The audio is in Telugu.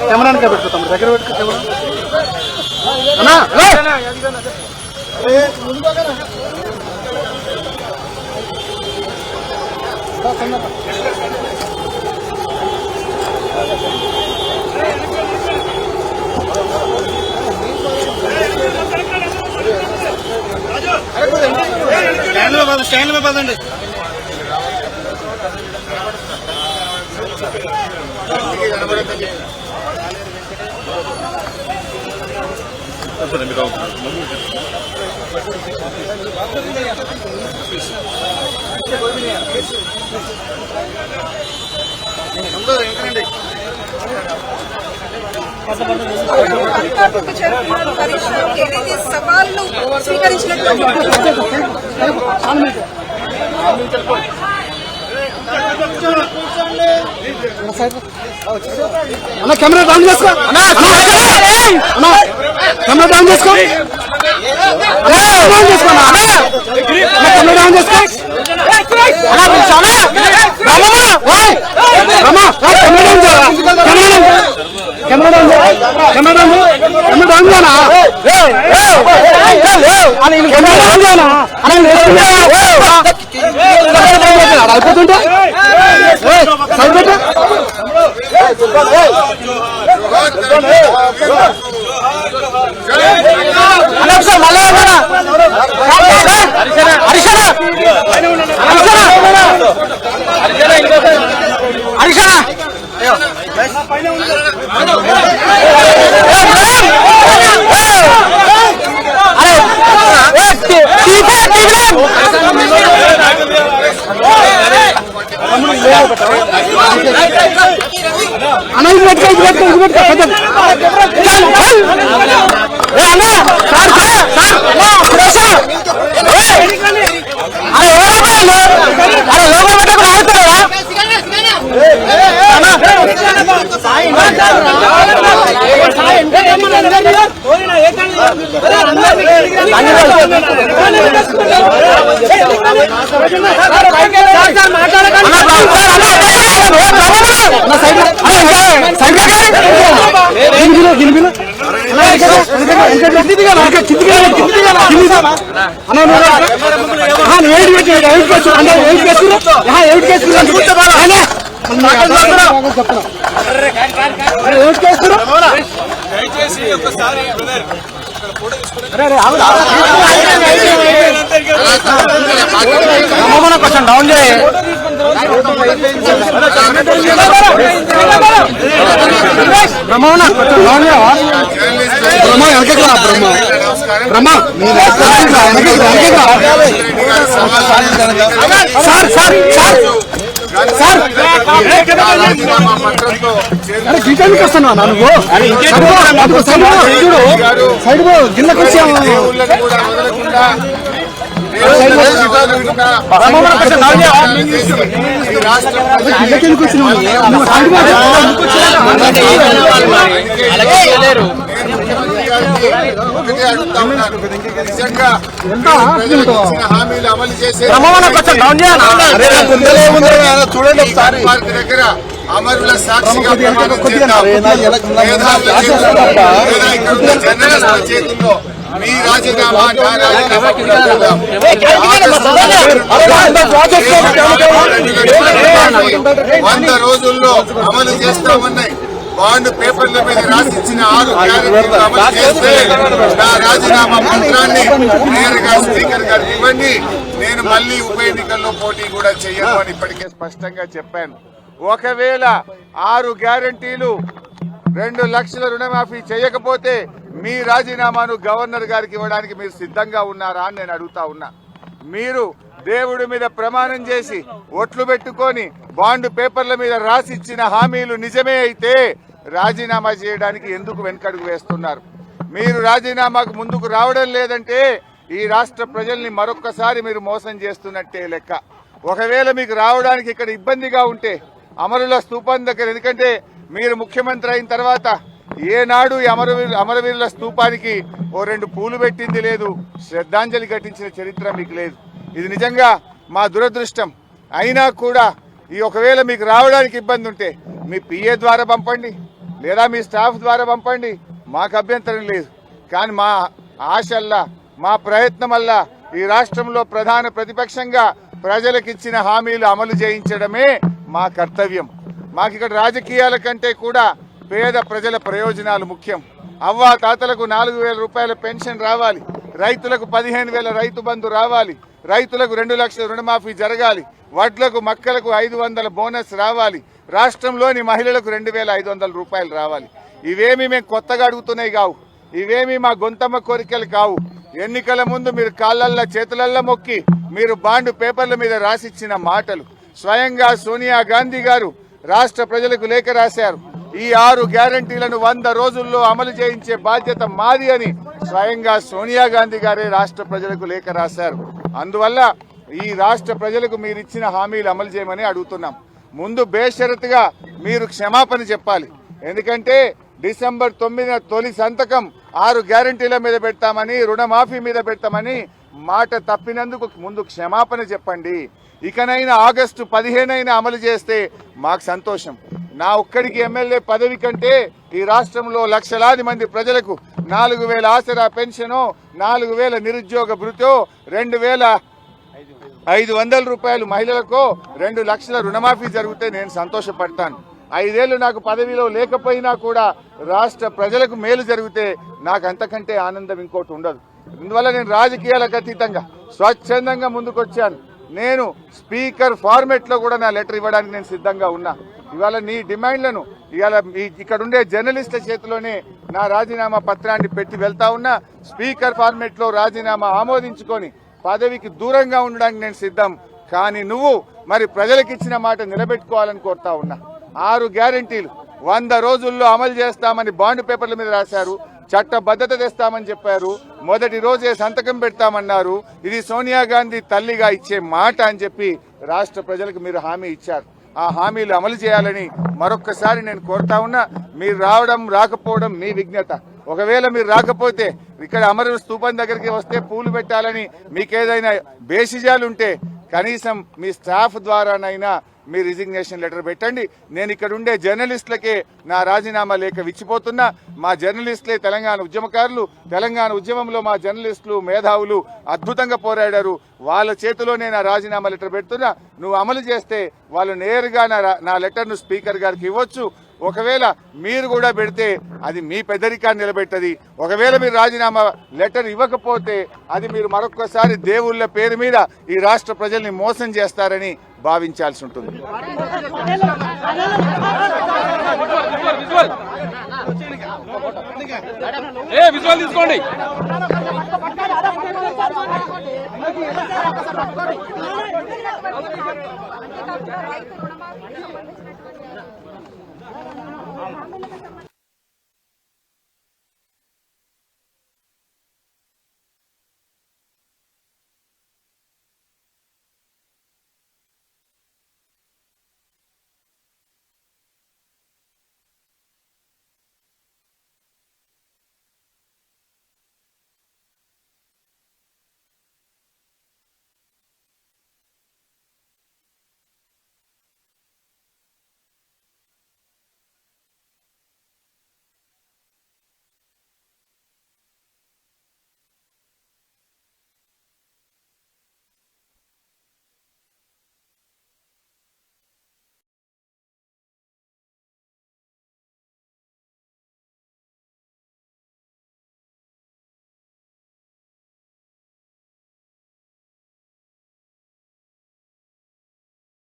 కెమెరా పెట్టుకుంటాం దగ్గర పెట్టుకో స్టాండ్ में పదండి సవాళ్ళు స్వీకరించినటువంటి అన్న కెమెరా డౌన్ చేసుకో అన్న కెమెరా డౌన్ చేసుకో కెమెరా డౌన్ చేసుకో కెమెరా డౌన్ చేసుకో అయిపోతుంటే కొంచెం డౌన్ చేయ గీతానికి వస్తున్నా నువ్వు సైడ్ గిన్నెకి వచ్చాము హామీలు అమలు చేసే చూడండి ఒకసారి దగ్గర అమరుల సాక్షిగా చేతుల్లో మీ రాజీనామా 100 రోజుల్లో అమలు చేస్తా ఉన్నాయి. బాండ్ పేపర్ల మీద రాసిచ్చిన 6 గ్యారెంటీలు అమలు చేస్తే నా రాజీనామా పత్రాన్ని నేరుగా స్పీకర్ గారికి ఇవ్వండి. నేను మళ్లీ ఉప ఎన్నికల్లో పోటీ కూడా చెయ్యను అని ఇప్పటికే స్పష్టంగా చెప్పాను. ఒకవేళ 6 గ్యారెంటీలు 2 లక్షల రుణమాఫీ చేయకపోతే మీ రాజీనామాను గవర్నర్ గారికి ఇవ్వడానికి మీరు సిద్ధంగా ఉన్నారా అని నేను అడుగుతా ఉన్నా. మీరు దేవుడి మీద ప్రమాణం చేసి ఒట్లు పెట్టుకొని బాండ్ పేపర్ల మీద రాసిచ్చిన హామీలు నిజమే అయితే రాజీనామా చేయడానికి ఎందుకు వెనకడుగు వేస్తున్నారు? మీరు రాజీనామాకు ముందుకు రావడం లేదంటే ఈ రాష్ట్ర ప్రజల్ని మరొక్కసారి మీరు మోసం చేస్తున్నట్టే లెక్క. ఒకవేళ మీకు రావడానికి ఇక్కడ ఇబ్బందిగా ఉంటే అమరుల స్తూపం దగ్గర, ఎందుకంటే మీరు ముఖ్యమంత్రి అయిన తర్వాత ఏనాడు ఈ అమరవీరుల స్తూపానికి 2 పూలు పెట్టింది లేదు, శ్రద్ధాంజలి ఘటించిన చరిత్ర మీకు లేదు. ఇది నిజంగా మా దురదృష్టం. అయినా కూడా ఈ ఒకవేళ మీకు రావడానికి ఇబ్బంది ఉంటే మీ పిఏ ద్వారా పంపండి, లేదా మీ స్టాఫ్ ద్వారా పంపండి, మాకు అభ్యంతరం లేదు. కానీ మా ఆశల్లా, మా ప్రయత్నమల్లా ఈ రాష్ట్రంలో ప్రధాన ప్రతిపక్షంగా ప్రజలకిచ్చిన హామీలు అమలు చేయించడమే మా కర్తవ్యం. మాకు ఇక్కడ రాజకీయాల కంటే కూడా పేద ప్రజల ప్రయోజనాలు ముఖ్యం. అవ్వా తాతలకు 4,000 రూపాయల పెన్షన్ రావాలి, రైతులకు 15,000 రైతు బంధు రావాలి, రైతులకు 2 లక్షల రుణమాఫీ జరగాలి, వడ్లకు మక్కలకు 500 బోనస్ రావాలి, రాష్ట్రంలోని మహిళలకు 2,500 రూపాయలు రావాలి. ఇవేమీ మేము కొత్తగా అడుగుతున్నాయి కావు, ఇవేమీ మా గొంతమ్మ కోరికలు కావు. ఎన్నికల ముందు మీరు కాళ్ళల్లో చేతులల్లో మొక్కి మీరు బాండ్ పేపర్ల మీద రాసిచ్చిన మాటలు. స్వయంగా సోనియా గాంధీ గారు రాష్ట్ర ప్రజలకు లేఖ రాశారు. ఈ 6 గ్యారంటీలను 100 రోజుల్లో అమలు చేయించే బాధ్యత మాది అని స్వయంగా సోనియా గాంధీ గారే రాష్ట్ర ప్రజలకు లేఖ రాశారు. అందువల్ల ఈ రాష్ట్ర ప్రజలకు మీరు ఇచ్చిన హామీలు అమలు చేయమని అడుగుతున్నాం. ముందు బేషరతుగా మీరు క్షమాపణ చెప్పాలి. ఎందుకంటే డిసెంబర్ 9న తొలి సంతకం 6 గ్యారంటీల మీద పెడతామని, రుణమాఫీ మీద పెడతామని మాట తప్పినందుకు ముందు క్షమాపణ చెప్పండి. ఇకనైనా ఆగస్టు 15 అమలు చేస్తే మాకు సంతోషం. నా ఒక్కడికి ఎమ్మెల్యే పదవి కంటే ఈ రాష్ట్రంలో లక్షలాది మంది ప్రజలకు 4,000 ఆసరా పెన్షను, 4,000 నిరుద్యోగ భృతో, 2,500 రూపాయలు మహిళలకు, 2 లక్షల రుణమాఫీ జరిగితే నేను సంతోషపడతాను. 5 ఏళ్లు నాకు పదవిలో లేకపోయినా కూడా రాష్ట్ర ప్రజలకు మేలు జరిగితే నాకు అంతకంటే ఆనందం ఇంకోటి ఉండదు. అందువల్ల నేను రాజకీయాలకు అతీతంగా స్వచ్ఛందంగా ముందుకొచ్చాను. నేను స్పీకర్ ఫార్మెట్ లో కూడా నా లెటర్ ఇవ్వడానికి నేను సిద్ధంగా ఉన్నా. ఇవాళ నీ డిమాండ్లను ఇవాళ ఇక్కడ ఉండే జర్నలిస్టుల చేతిలోనే నా రాజీనామా పత్రాన్ని పెట్టి వెళ్తా ఉన్నా. స్పీకర్ ఫార్మెట్ లో రాజీనామా ఆమోదించుకొని పదవికి దూరంగా ఉండడానికి నేను సిద్ధం. కానీ నువ్వు మరి ప్రజలకిచ్చిన మాట నిలబెట్టుకోవాలని కోరుతా ఉన్నా. 6 గ్యారంటీలు 100 రోజుల్లో అమలు చేస్తామని బాండ్ పేపర్ల మీద రాశారు. చట్టబద్ధత తెస్తామని చెప్పారు. మొదటి రోజే సంతకం పెడతామన్నారు. ఇది సోనియా గాంధీ తల్లిగా ఇచ్చే మాట అని చెప్పి రాష్ట్ర ప్రజలకు మీరు హామీ ఇచ్చారు. ఆ హామీలు అమలు చేయాలని మరొక్కసారి నేను కోరుతా ఉన్నా. మీరు రావడం రాకపోవడం మీ విజ్ఞత. ఒకవేళ మీరు రాకపోతే ఇక్కడ అమర స్తూపం దగ్గరికి వస్తే పూలు పెట్టాలని మీకేదైనా బేసిజాలు ఉంటే కనీసం మీ స్టాఫ్ ద్వారానైనా మీ రిజిగ్నేషన్ లెటర్ పెట్టండి. నేను ఇక్కడ ఉండే జర్నలిస్టులకే నా రాజీనామా లేఖ ఇచ్చిపోతున్నా. మా జర్నలిస్టులే తెలంగాణ ఉద్యమకారులు. తెలంగాణ ఉద్యమంలో మా జర్నలిస్టులు మేధావులు అద్భుతంగా పోరాడారు. వాళ్ళ చేతిలోనే నా రాజీనామా లెటర్ పెడుతున్నా. నువ్వు అమలు చేస్తే వాళ్ళు నేరుగా నా లెటర్ను స్పీకర్ గారికి ఇవ్వచ్చు. ఒకవేళ మీరు కూడా పెడితే అది మీ పెద్దరికాన్ని నిలబెట్టది. ఒకవేళ మీరు రాజీనామా లెటర్ ఇవ్వకపోతే అది మీరు మరొక్కసారి దేవుళ్ళ పేరు మీద ఈ రాష్ట్ర ప్రజల్ని మోసం చేస్తారని భావించాల్సి ఉంటుంది. రైతు రుణమాఫీ